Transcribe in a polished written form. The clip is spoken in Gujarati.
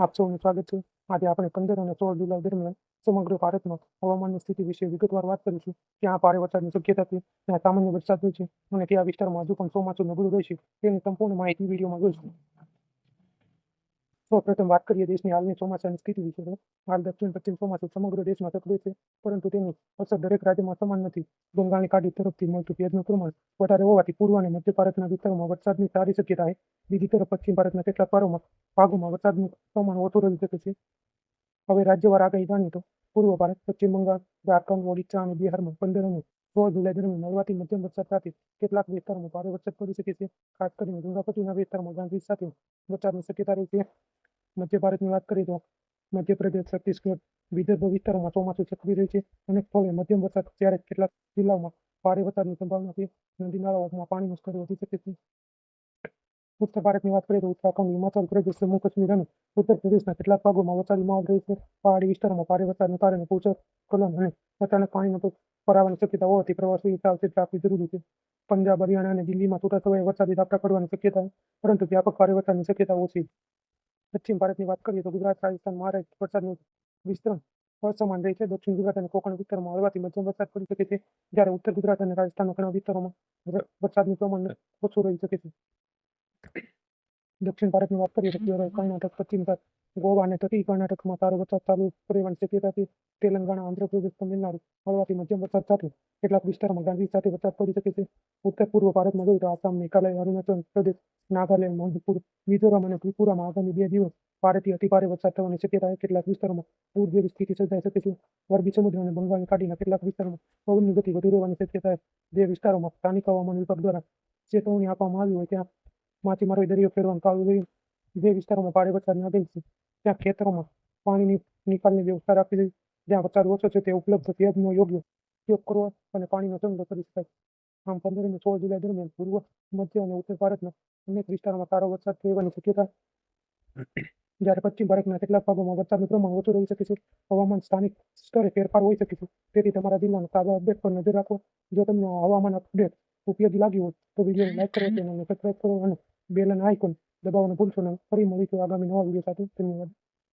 આપ સૌનું સ્વાગત છે. આજે આપણે 15 અને 16 જુલાઈ દરમિયાન સમગ્ર ભારતમાં હવામાનની સ્થિતિ વિશે વિગતવાર વાત કરીશું. ક્યાં ભારે વરસાદની શક્યતા છે, ક્યાં સામાન્ય વરસાદ હોય છે અને કયા વિસ્તારમાં હજુ પણ ચોમાસું નબળું રહેશે તેની સંપૂર્ણ માહિતી વિડીયોમાં જોઈશું. સૌપ્રથમ વાત કરીએ દેશની હાલની ચોમાસાની સ્થિતિ વિશે. હાલ દક્ષિણ પશ્ચિમ ચોમાસું સમગ્ર દેશમાં સક્રિય છે, પરંતુ તેની અસર દરેક રાજ્યમાં સમાન નથી. બંગાળની ખાડી તરફથી મળતું ભેજનું પ્રમાણ વધારે હોવાથી પૂર્વ અને મધ્ય ભારતના વિસ્તારોમાં વરસાદની સારી શક્યતા છે. બીજી તરફ પશ્ચિમ ભારતના કેટલાક ભાગોમાં વરસાદનું પ્રમાણ ઓછું રહી શકે છે. હવે રાજ્યવાર આગાહી જાણીએ તો પૂર્વ ભારત, પશ્ચિમ બંગાળ, ઝારખંડ, ઓડિશા અને બિહારમાં 15 અને 16 જુલાઈ દરમિયાન હળવાથી મધ્યમ વરસાદ સાથે કેટલાક વિસ્તારોમાં ભારે વરસાદ પડી શકે છે. ખાસ કરીને ડુંગરાપટ્ટીના વિસ્તારમાં ગાજવીજ સાથે વરસાદની શક્યતા રહી છે. મધ્ય ભારતની વાત કરીએ તો મધ્યપ્રદેશ, છત્તીસગઢ, વિદર્ભ વિસ્તારોમાં ચોમાસું સક્રિય રહે છે. અનેક સ્થળે મધ્યમ વરસાદ, જ્યારે કેટલાક જિલ્લાઓમાં ભારે વરસાદની સંભાવના છે. નદી નાળાઓમાં પાણીનું સ્તર વધી શકે છે. ઉત્તર ભારતની વાત કરીએ તો ઉત્તરાખંડ, હિમાચલ પ્રદેશ, જમ્મુ કાશ્મીર અને ઉત્તર પ્રદેશના કેટલાક ભાગોમાં વરસાદી માહોલ રહે છે. પહાડી વિસ્તારોમાં ભારે વરસાદને કારણે ભૂસ્ખલન અને અચાનક પાણીનો ભરાવાની શક્યતા હોવાથી પ્રવાસીઓએ સાવચેત રાખવી જરૂરી છે. પંજાબ, હરિયાણા અને દિલ્હીમાં છૂટાછવાયા વરસાદી ઝાપટા પડવાની શક્યતા છે, પરંતુ વ્યાપક ભારે વરસાદની શક્યતા ઓછી છે. પશ્ચિમ ભારતની વાત કરીએ તો ગુજરાત, રાજસ્થાન, મહારાષ્ટ્ર વરસાદનું વિસ્તરણ અસમાન રહે છે. દક્ષિણ ગુજરાત અને કોકણ વિસ્તારમાં હળવાથી મધ્યમ વરસાદ પડી શકે છે, જ્યારે ઉત્તર ગુજરાત અને રાજસ્થાનના ઘણા વિસ્તારોમાં વરસાદનું પ્રમાણ ઓછું રહી શકે છે. દક્ષિણ ભારતની વાત કરીએ તો કેરળ, કર્ણાટક, પશ્ચિમ ઘાટ, ગોવા અને તટીય કર્ણાટકમાં સારો વરસાદ ચાલુ રહેવાની શક્યતા છે. તેલંગાણા, આંધ્રપ્રદેશ, તમિલનાડુ હળવાથી મધ્યમ વરસાદ સાથે કેટલાક વિસ્તારોમાં ગાજવીજ સાથે વરસાદ પડી શકે છે. ઉત્તર પૂર્વ ભારતમાં જોઈએ તો આસામ, મેઘાલય, અરુણાચલ પ્રદેશ, નાગાલેન્ડ, મણિપુર, મિઝોરમ અને ત્રિપુરામાં આગામી 2 દિવસ ભારેથી અતિભારે વરસાદ થવાની શક્યતા છે. કેટલાક વિસ્તારોમાં પૂર જેવી સ્થિતિ સર્જાઈ શકે છે. અરબી સમુદ્ર અને બંગાળની ખાડીના કેટલાક વિસ્તારોમાં પવનની ગતિ વધુ રહેવાની શક્યતા છે. જે વિસ્તારોમાં સ્થાનિક હવામાન વિભાગ દ્વારા ચેતવણી આપવામાં આવી હોય ત્યાં માછીમારોએ દરિયો ખેડવાનું ટાળવું જોઈએ. જે વિસ્તારોમાં ભારે વરસાદની આગાહી છે ત્યાં ખેતરોમાં પાણીની નિકાલની વ્યવસ્થા રાખવી જોઈએ. જ્યાં વરસાદ ઓછો છે તે ઉપલબ્ધ ભેજનો યોગ્ય ઉપયોગ કરવો અને પાણીનો સંગ્રહ કરી શકાય. આમ 15 અને 16 જુલાઈ દરમિયાન પૂર્વ, મધ્ય અને ઉત્તર ભારતના અનેક વિસ્તારોમાં સારો વરસાદ રહેવાની શક્યતા, જ્યારે પશ્ચિમ ભારતના કેટલાક ભાગોમાં વરસાદનું પ્રમાણ ઓછું રહી શકે છે. હવામાન સ્થાનિક સ્તરે ફેરફાર હોઈ શકે છે, તેથી તમારા જિલ્લાના તાજા અપડેટ પર નજર રાખો. જો તમને હવામાન અપડેટ ઉપયોગી લાગ્યું હોય તો વિડીયોને લાઈક કરો, ચેનલને સબસ્ક્રાઈબ કરો અને બેલ આઇકોન દબાવવાનું ભૂલશો નહીં. ફરી મળીશું આગામી નવા વિડીયો સાથે. ધન્યવાદ.